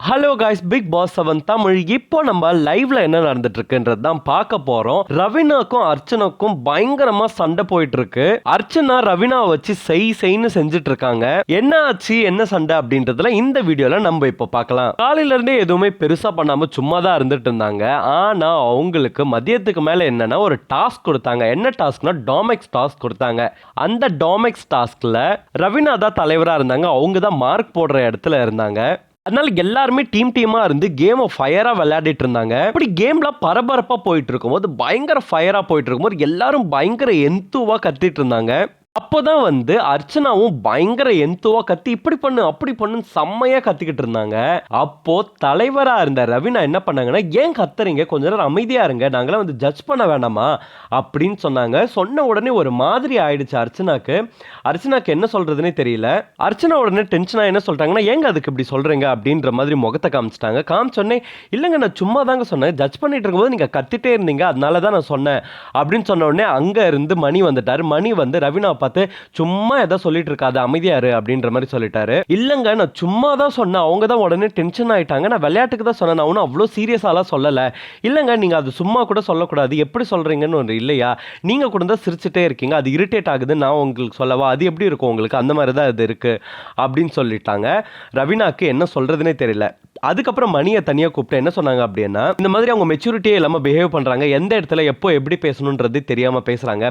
Hello guys, big boss 7 Tamil. இப்போ நம்ம லைவ்ல என்ன நடந்துட்டு இருக்குன்றது தான் பார்க்க போறோம். ரவீனாக்கும் அர்ச்சனாக்கும் பயங்கரமா சண்டை போயிட்டு இருக்கு. அர்ச்சனா ரவீனாவை வச்சு செய்ன்னு செஞ்சுட்டு இருக்காங்க. என்ன ஆச்சு, என்ன சண்டை அப்படின்றதுல இந்த வீடியோல நம்ம இப்போ பார்க்கலாம். காலையில இருந்தே எதுவுமே பெருசா பண்ணாம சும்மா தான் இருந்துட்டு இருந்தாங்க. ஆனா அவங்களுக்கு மதியத்துக்கு மேல என்னன்னா ஒரு டாஸ்க் கொடுத்தாங்க. என்ன டாஸ்க்னா டாமெக்ஸ் டாஸ்க் கொடுத்தாங்க. அந்த டாமெக்ஸ் டாஸ்க்ல ரவீனா தான் தலைவரா இருந்தாங்க. அவங்க தான் மார்க் போடுற இடத்துல இருந்தாங்க. அதனால எல்லாருமே டீமா இருந்து கேமை ஃபயரா விளையாடிட்டு இருந்தாங்க. இப்படி கேம்ல பரபரப்பா போயிட்டு இருக்கும்போது, பயங்கர ஃபயரா போயிட்டு இருக்கும்போது எல்லாரும் பயங்கர எந்துவா கத்திட்டு இருந்தாங்க. அப்போதான் வந்து அர்ச்சனாவும் பயங்கர எந்துவா கத்தி இப்படி பண்ணு அப்படி பண்ணுன்னு செம்மையா கத்திக்கிட்டு இருந்தாங்க. அப்போ தலைவரா இருந்த ரவீனா என்ன பண்ணாங்கன்னா, ஏன் கத்துறீங்க, கொஞ்ச நேரம் அமைதியா இருங்க, நாங்களாம் வந்து ஜட்ஜ் பண்ண வேண்டாமா அப்படின்னு சொன்னாங்க. சொன்ன உடனே ஒரு மாதிரி ஆயிடுச்சு அர்ச்சனாக்கு என்ன சொல்றதுன்னே தெரியல. அர்ச்சனா உடனே டென்ஷனா என்ன சொல்றாங்கன்னா, ஏங்க அதுக்கு இப்படி சொல்றீங்க அப்படின்ற மாதிரி முகத்தை காமிச்சிட்டாங்க. காமிச்சோடனே, இல்லைங்க நான் சும்மா தாங்க சொன்னேன், ஜட்ஜ் பண்ணிட்டு இருக்கும்போது நீங்க கத்திட்டே இருந்தீங்க, அதனால தான் நான் சொன்னேன் அப்படின்னு சொன்ன உடனே அங்க இருந்து மணி வந்துட்டாரு. மணி வந்து ரவீனா பார்த்து, சும்மா எதை சொல்லிட்டு இருக்காது, அமைதியாரு அப்படின்ற மாதிரி சொல்லிட்டாரு. இல்லங்க நான் சும்மா தான் சொன்னேன், அவங்க தான் உடனே டென்ஷன் ஆயிட்டாங்க, நான் விளையாட்டுக்கு தான் சொன்னேன், நான் ஒன்றும் அவ்வளோ சீரியஸாலாம் சொல்லல. இல்லங்க நீங்க அது சும்மா கூட சொல்லக்கூடாது, எப்படி சொல்றீங்கன்னு ஒன்று இல்லையா, நீங்க கூட தான் சிரிச்சுட்டே இருக்கீங்க, அது இரிட்டேட் ஆகுது, நான் உங்களுக்கு சொல்லவா, அது எப்படி இருக்கும் உங்களுக்கு, அந்த மாதிரி தான் இது இருக்கு அப்படின்னு சொல்லிட்டாங்க. ரவீனாக்கு என்ன சொல்றதுனே தெரியல. அதுக்கப்புறம் மணியை தனியாக கூப்பிட்டு என்ன சொன்னாங்க அப்படின்னா, இந்த மாதிரி அவங்க மெச்சூரிட்டியே இல்லாமல் பிஹேவ் பண்ணுறாங்க, எந்த இடத்துல எப்போ எப்படி பேசணுன்றது தெரியாமல் பேசுகிறாங்க,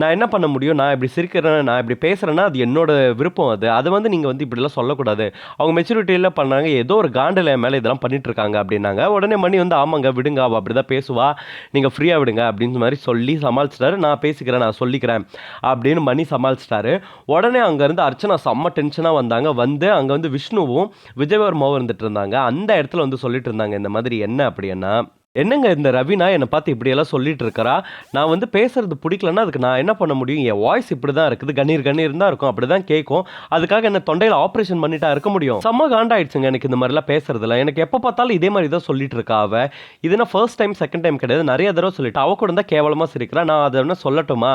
நான் என்ன பண்ண முடியும், நான் இப்படி சிரிக்கிறேன், நான் இப்படி பேசுகிறேன்னா அது என்னோட விருப்பம், அதை வந்து நீங்கள் வந்து இப்படிலாம் சொல்லக்கூடாது, அவங்க மெச்சூரிட்டியில் பண்ணாங்க, ஏதோ ஒரு காண்டில் மேலே இதெல்லாம் பண்ணிட்டு இருக்காங்க அப்படின்னாங்க. உடனே மணி வந்து ஆமாங்க விடுங்க, அவள் அப்படி தான் பேசுவா, நீங்கள் ஃப்ரீயாக விடுங்க அப்படின்னு மாதிரி சொல்லி சமாளிச்சிட்டாரு. நான் பேசிக்கிறேன், நான் சொல்லிக்கிறேன் அப்படின்னு மணி சமாளிச்சிட்டாரு. உடனே அங்கேருந்து அர்ச்சனா செம்ம டென்ஷனாக வந்தாங்க. வந்து அங்கே வந்து விஷ்ணுவும் விஜயவர்மாவும் இருந்துட்டு இருந்தாங்க. அந்த இடத்துல வந்து சொல்லிட்டு இருந்தாங்க, இந்த மாதிரி என்ன அப்படின்னா, என்னங்க இந்த ரவீனா என்னை பார்த்து இப்படியெல்லாம் சொல்லிட்டு இருக்கிறா, நான் வந்து பேசுறது பிடிக்கலன்னா அதுக்கு நான் என்ன பண்ண முடியும், என் வாய்ஸ் இப்படி தான் இருக்குது, கண்ணீர் தான் இருக்கும், அப்படி தான் கேட்கும், அதுக்காக என்ன தொண்டையில் ஆப்ரேஷன் பண்ணிட்டா இருக்க முடியும். செம்ம காண்டாயிடுச்சுங்க எனக்கு இந்த மாதிரிலாம் பேசுறதுல. எனக்கு எப்போ பார்த்தாலும் இதே மாதிரி தான் சொல்லிட்டு இருக்கா அவ. இதுனா ஃபர்ஸ்ட் டைம் செகண்ட் டைம் கிடையாது, நிறைய தடவை சொல்லிட்டு அவ கூட தான் கேவலமாக சிரிக்கிறா. நான் அதை என்ன சொல்லட்டுமா,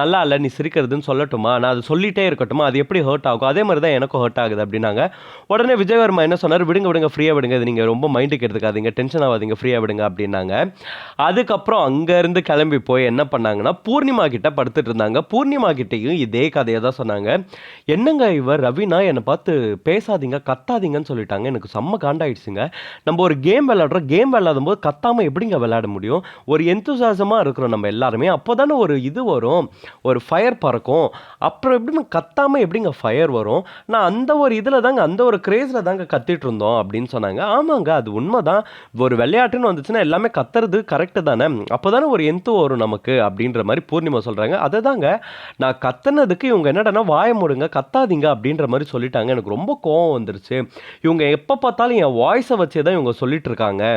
நல்லா இல்லை நீ சிரிக்கிறதுன்னு சொல்லட்டுமா, நான் அது சொல்லிட்டே இருக்கட்டுமா, அது எப்படி ஹர்ட் ஆகும், அதே மாதிரி தான் எனக்கும் ஹர்ட் ஆகுது அப்படின்னாங்க. உடனே விஜயவர்மா என்ன சொன்னார், விடுங்க ஃப்ரீயாக விடுங்க, இது நீங்கள் ரொம்ப மைண்டுக்கு எடுத்துக்காதீங்க, டென்ஷன் ஆகாதீங்க, ஃப்ரீயாக விடுங்க அப்படின்னாங்க. அதுக்கப்புறம் அங்கேருந்து கிளம்பி போய் என்ன பண்ணாங்கன்னா, பூர்ணிமா கிட்ட படுத்துட்டு இருந்தாங்க. பூர்ணிமா கிட்டையும் இதே கதையை தான் சொன்னாங்க. என்னங்க இவர் ரவீனா என்னை பார்த்து பேசாதீங்க கத்தாதீங்கன்னு சொல்லிட்டாங்க. எனக்கு செம்ம காண்டாயிடுச்சுங்க. நம்ம ஒரு கேம் விளையாடுறோம், கேம் விளையாடும் போது கத்தாமல் எப்படிங்க விளையாட முடியும், ஒரு எந்தூசாசமாக இருக்கிறோம் நம்ம எல்லாருமே, அப்போ தானே ஒரு இது வரும், ஒரு ஃபயர் பறக்கும், அப்புறம் எப்படின்னு கத்தாமல் எப்படிங்க ஃபயர் வரும், நான் அந்த ஒரு இதில் தாங்க, அந்த ஒரு கிரேஸில் தாங்க கத்திட்டு இருந்தோம் அப்படின்னு சொன்னாங்க. ஆமாங்க அது உண்மை தான், ஒரு விளையாட்டுன்னு வந்துச்சுன்னா எல்லாமே கத்துறது கரெக்டு தானே, அப்போ தானே ஒரு எந்து வரும் நமக்கு அப்படின்ற மாதிரி பூர்ணிமா சொல்கிறாங்க. அதை தாங்க நான் கத்துனதுக்கு இவங்க என்னடனா வாய மூடுங்க கத்தாதீங்க அப்படின்ற மாதிரி சொல்லிட்டாங்க. எனக்கு ரொம்ப கோவம் வந்துருச்சு. இவங்க எப்போ பார்த்தாலும் என் வாய்ஸை வச்சே தான் இவங்க சொல்லிட்டு இருக்காங்க.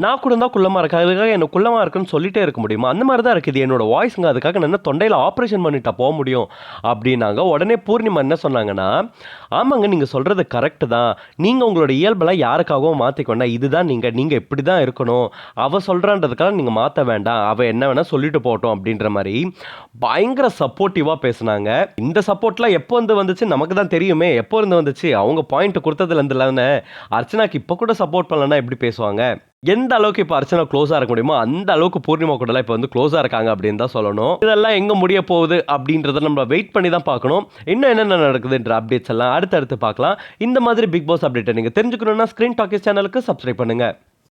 நான் கூட தான் குள்ளமாக இருக்கேன், அதுக்காக எனக்கு குள்ளமாக இருக்குன்னு சொல்லிட்டே இருக்க முடியுமா, அந்த மாதிரி தான் இருக்குது என்னோட வாய்ஸுங்க, அதுக்காக நான் என்ன தொண்டையில் ஆப்ரேஷன் பண்ணிட்டா போக முடியும் அப்படின்னாங்க. உடனே பூர்ணிமா என்ன சொன்னாங்கன்னா, ஆமாங்க நீங்கள் சொல்கிறது கரெக்டு தான், நீங்கள் உங்களோட இயல்பெல்லாம் யாருக்காகவும் மாற்றிக்கொண்டா, இதுதான் நீங்கள் இப்படி தான் இருக்கணும், அவள் சொல்கிறான்றதுக்காக நீங்கள் மாற்ற வேண்டாம், அவள் என்ன வேணால் சொல்லிட்டு போட்டோம் அப்படின்ற மாதிரி பயங்கர சப்போர்ட்டிவாக பேசுனாங்க. இந்த சப்போர்ட்லாம் எப்போ வந்துச்சு நமக்கு தான் தெரியுமே, எப்போ இருந்து வந்துச்சு, அவங்க பாயிண்ட் கொடுத்ததுலேருந்து இல்லைன்னு. அர்ச்சனாக்கு இப்போ கூட சப்போர்ட் பண்ணலன்னா எப்படி பேசுவாங்க. எந்த அளவுக்கு இப்போ அர்ச்சனா க்ளோஸாக இருக்க முடியுமோ அந்த அளவுக்கு பூர்ணிமா கூடலாம் இப்போ வந்து க்ளோஸாக இருக்காங்க அப்படின்னு தான் சொல்லணும். இதெல்லாம் எங்கே முடிய போகுது அப்படின்றத நம்ம வெயிட் பண்ணி தான் பார்க்கணும். இன்னும் என்னென்ன நடக்குதுன்ற அப்டேட்ஸ் எல்லாம் அடுத்தடுத்து பார்க்கலாம். இந்த மாதிரி பிக் பாஸ் அப்டேட்டை நீங்கள் தெரிஞ்சுக்கணுன்னா ஸ்க்ரீன் டாக்கீஸ் சேனலுக்கு சப்ஸ்கிரைப் பண்ணுங்கள்.